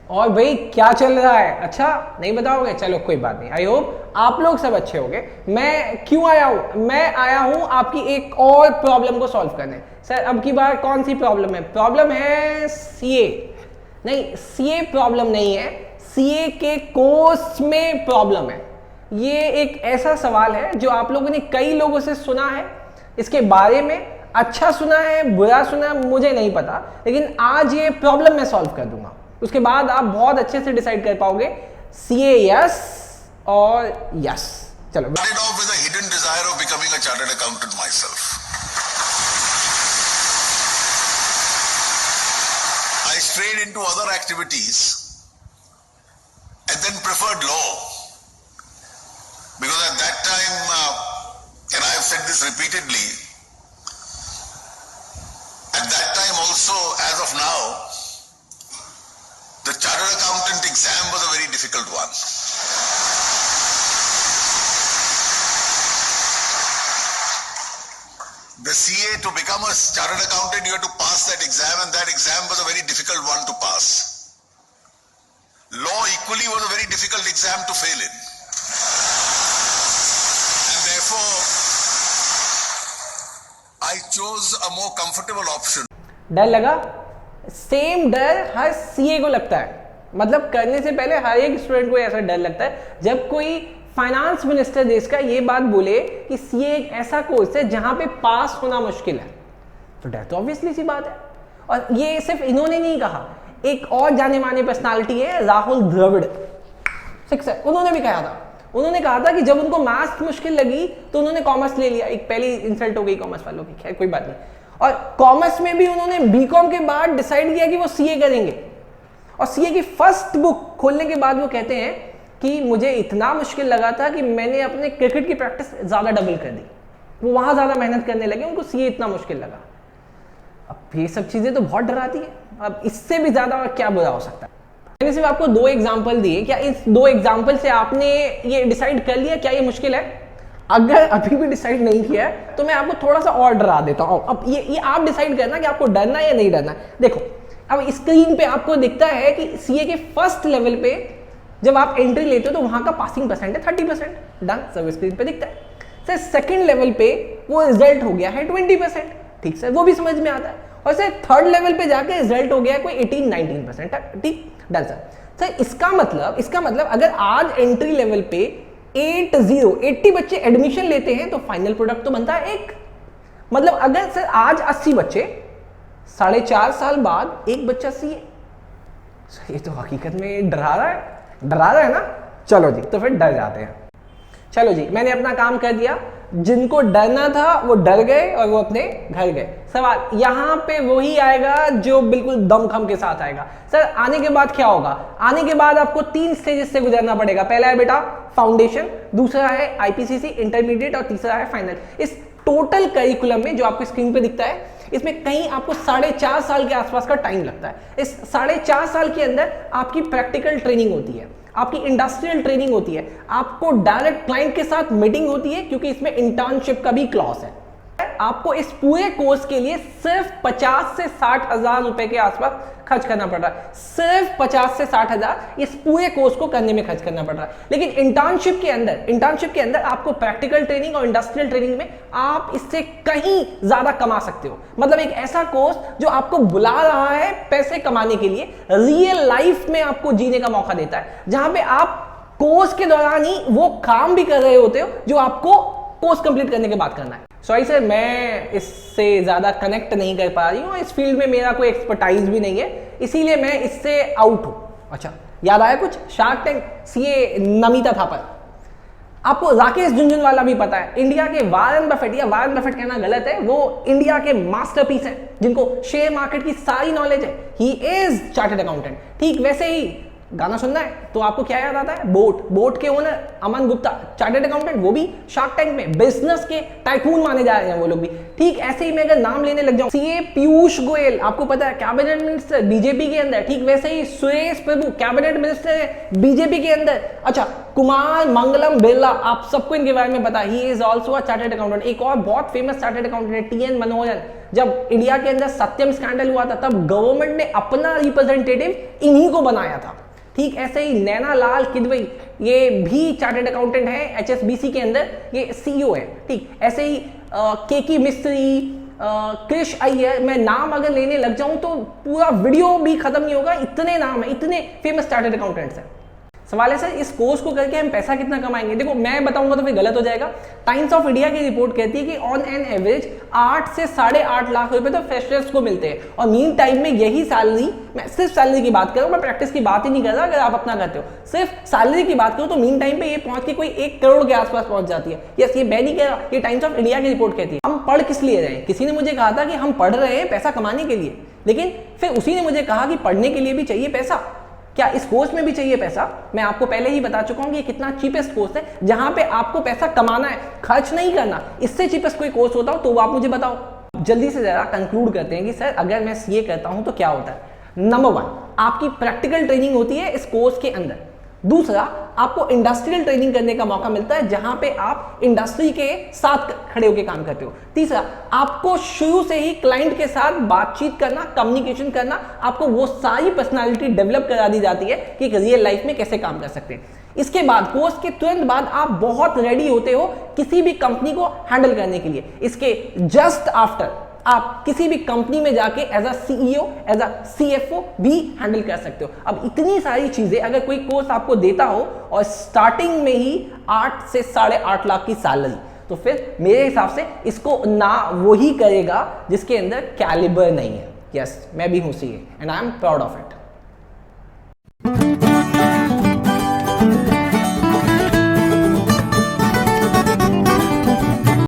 और भाई क्या चल रहा है? अच्छा नहीं बताओगे, चलो कोई बात नहीं। आई होप आप लोग सब अच्छे होंगे। मैं क्यों आया हूं? मैं आया हूं आपकी एक और प्रॉब्लम को सॉल्व करने। सर अब की बार कौन सी प्रॉब्लम है? प्रॉब्लम है सीए। नहीं, सीए प्रॉब्लम नहीं है, सीए के कोर्स में प्रॉब्लम है। ये एक ऐसा सवाल है जो आप लोगों ने कई लोगों से सुना है, इसके बारे में अच्छा सुना है, बुरा सुना मुझे नहीं पता, लेकिन आज ये प्रॉब्लम मैं सॉल्व कर दूंगा। उसके बाद आप बहुत अच्छे से डिसाइड कर पाओगे सीए यस और यस। चलो। Started off with a hidden desire of becoming a chartered accountant myself. I strayed into other activities and then preferred law because at that time, and I have said this repeatedly, at that time also as of now, the chartered accountant exam was a very difficult one. The CA, to become a chartered accountant, you have to pass that exam, and that exam was a very difficult one to pass. Law equally was a very difficult exam to fail in. And therefore, I chose a more comfortable option. डर लगा? Same डर हर CA को लगता है। मतलब करने से पहले हर एक स्टूडेंट को ऐसा डर लगता है जब कोई फाइनेंस मिनिस्टर देश का ये बात बोले कि सीए एक ऐसा कोर्स है जहां पे पास होना मुश्किल है, तो डर तो ऑब्वियसली सी बात है। और ये सिर्फ इन्होंने नहीं कहा, एक और जाने माने पर्सनालिटी है राहुल द्रविड़, शिक्षक, उन्होंने भी कहा था। उन्होंने कहा था कि जब उनको मैथ्स मुश्किल लगी तो उन्होंने कॉमर्स ले लिया। एक पहली इंसल्ट हो गई कॉमर्स वालों की, खैर कोई बात नहीं। और कॉमर्स में भी उन्होंने बीकॉम के बाद डिसाइड किया कि वो सीए करेंगे, और सीए की फर्स्ट बुक खोलने के बाद वो कहते हैं कि मुझे इतना मुश्किल लगा था कि मैंने अपने क्रिकेट की प्रैक्टिस ज्यादा डबल कर दी। वो वहां ज्यादा मेहनत करने लगे, उनको सीए इतना मुश्किल लगा। अब ये सब चीजें तो बहुत डराती है, अब इससे भी ज्यादा और क्या बुरा हो सकता है। मैंने सिर्फ आपको 2 एग्जाम्पल दिए, क्या इस 2 एग्जाम्पल से आपने ये डिसाइड कर लिया क्या ये मुश्किल है? अगर अभी भी डिसाइड नहीं किया है तो मैं आपको थोड़ा सा और डरा देता हूं। अब ये आप डिसाइड करना कि आपको डरना है या नहीं डरना। देखो अब स्क्रीन पे आपको दिखता है कि सीए के फर्स्ट लेवल पे जब आप एंट्री लेते हो तो वहां का पासिंग परसेंट है 30%, डन, सब स्क्रीन पे दिखता है। सर सेकंड लेवल पे वो रिजल्ट हो गया है 20%, ठीक सर, वो भी समझ में आता है। और सर थर्ड लेवल पे जाके रिजल्ट हो गया है कोई 18-19%, ठीक, डन सर। सर इसका मतलब अगर आज एंट्री लेवल पे 80 बच्चे एडमिशन लेते हैं तो फाइनल प्रोडक्ट तो बनता है 1। मतलब अगर सर आज 80 बच्चे, 4.5 साल बाद 1 बच्चा सीए, ये तो हकीकत में डरा रहा है ना। चलो जी, तो फिर डर जाते हैं। चलो जी, मैंने अपना काम कर दिया। जिनको डरना था वो डर गए और वो अपने घर गए। सवाल यहां पे वही आएगा जो बिल्कुल दमखम के साथ आएगा। सर आने के बाद क्या होगा? आने के बाद आपको 3 स्टेजेस से गुजरना पड़ेगा। पहला है बेटा फाउंडेशन, दूसरा है आईपीसीसी इंटरमीडिएट और तीसरा है फाइनल। इस टोटल करिकुलम में जो आपको स्क्रीन पे दिखता है, इसमें कहीं आपको 4.5 साल के आसपास का टाइम लगता है। इस 4.5 साल के अंदर आपकी प्रैक्टिकल ट्रेनिंग होती है, आपकी इंडस्ट्रियल ट्रेनिंग होती है, आपको डायरेक्ट क्लाइंट के साथ मीटिंग होती है, क्योंकि इसमें इंटर्नशिप का भी क्लॉज है। आपको इस पूरे कोर्स के लिए सिर्फ 50 से 60 हजार रुपए के आसपास खर्च करना पड़ रहा है। सिर्फ 50 से 60 हजार इस पूरे कोर्स को करने में खर्च करना पड़ रहा है। लेकिन इंटर्नशिप के अंदर आपको प्रैक्टिकल ट्रेनिंग और इंडस्ट्रियल ट्रेनिंग में आप इससे कहीं ज्यादा कमा सकते हो। मतलब एक ऐसा कोर्स जो आपको बुला रहा है पैसे कमाने के लिए, रियल लाइफ में आपको जीने का मौका देता है, जहां पे आप कोर्स के दौरान ही वो काम भी कर रहे होते हो जो आपको कोर्स कंप्लीट करने के बाद करना है। सॉरी सर, मैं इससे ज्यादा कनेक्ट नहीं कर पा रही हूँ, इस फील्ड में मेरा कोई एक्सपर्टाइज भी नहीं है, इसीलिए मैं इससे आउट हूं। अच्छा, याद आया कुछ? Shark tank CA Namita Thapar, आपको राकेश झुनझुनवाला भी पता है। इंडिया के वारन बफेट, या वारन बफेट कहना गलत है, वो इंडिया के मास्टरपीस हैं जिनको शेयर मार्केट की सारी नॉलेज है। He is chartered accountant. ठीक वैसे ही गाना सुनना है तो आपको क्या याद आता है? बोट के owner Aman Gupta, chartered accountant, वो भी शार्क टैंक में बिजनेस के टाइकून माने जा रहे हैं वो लोग भी। ठीक ऐसे ही मैं अगर नाम लेने लग जाऊं, सीए पीयूष गोयल, आपको पता है कैबिनेट मिनिस्टर बीजेपी के अंदर, ठीक वैसे ही सुरेश प्रभु कैबिनेट मिनिस्टर है बीजेपी के अंदर। अच्छा, कुमार मंगलम बिरला, आप सबको इनके बारे में पता है, he is also a chartered accountant. एक और बहुत फेमस चार्टर्ड अकाउंटेंट है टीएन मनोहरन। जब इंडिया के अंदर सत्यम स्कैंडल हुआ था तब गवर्नमेंट ने अपना रिप्रेजेंटेटिव इन्हीं को बनाया था। ठीक ऐसे ही नैना लाल किदवई, ये भी चार्टर्ड अकाउंटेंट है एचएसबीसी के अंदर, ये सीईओ है। ठीक ऐसे ही केकी मिस्त्री, कृष अय्यर, मैं नाम अगर लेने लग जाऊं तो पूरा वीडियो भी खत्म नहीं होगा, इतने नाम है, इतने फेमस चार्टर्ड अकाउंटेंट्स हैं। सवाल है सर इस कोर्स को करके हम पैसा कितना कमाएंगे? देखो मैं बताऊंगा तो फिर गलत हो जाएगा। टाइम्स ऑफ इंडिया की रिपोर्ट कहती है कि ऑन एन एवरेज 8 से 8.5 लाख रुपए तो फ्रेशर्स को मिलते हैं, और मीन टाइम में यही सैलरी, मैं सिर्फ सैलरी की बात कर रहा हूं, मैं प्रैक्टिस की बात ही नहीं कर रहा। अगर आप अपना करते हो सिर्फ सैलरी की बात करो तो मीन टाइम पे ये पहुंच के कोई 1 करोड़ के आसपास पहुंच जाती है। यस, ये मैं नहीं कह रहा, ये टाइम्स ऑफ इंडिया की रिपोर्ट कहती है। हम पढ़ किस लिए रहे हैं? किसी ने मुझे कहा था कि हम पढ़ रहे हैं पैसा कमाने के लिए, लेकिन फिर उसी ने मुझे कहा कि पढ़ने के लिए भी चाहिए पैसा। क्या इस कोर्स में भी चाहिए पैसा? मैं आपको पहले ही बता चुका हूं कि ये कितना चीपेस्ट कोर्स है जहां पे आपको पैसा कमाना है, खर्च नहीं करना। इससे चीपेस्ट कोई कोर्स होता हो तो वो आप मुझे बताओ। जल्दी से जरा कंक्लूड करते हैं कि सर अगर मैं सीए करता हूं तो क्या होता है। नंबर 1, आपकी प्रैक्टिकल ट्रेनिंग होती है इस कोर्स के अंदर। दूसरा, आपको इंडस्ट्रियल ट्रेनिंग करने का मौका मिलता है जहां पे आप इंडस्ट्री के साथ खड़े होकर काम करते हो। तीसरा, आपको शुरू से ही क्लाइंट के साथ बातचीत करना, कम्युनिकेशन करना, आपको वो सारी पर्सनालिटी डेवलप करा दी जाती है कि रियल लाइफ में कैसे काम कर सकते हैं। इसके बाद कोर्स के तुरंत बाद आप बहुत रेडी होते हो किसी भी कंपनी को हैंडल करने के लिए। इसके जस्ट आफ्टर आप किसी भी कंपनी में जाके as a CEO, as a CFO भी हैंडल कर सकते हो। अब इतनी सारी चीजें अगर कोई कोर्स आपको देता हो और स्टार्टिंग में ही 8 से 8.5 लाख की सैलरी, तो फिर मेरे हिसाब से इसको ना वो ही करेगा जिसके अंदर कैलिबर नहीं है। यस, मैं भी हूं CA and I am proud of it.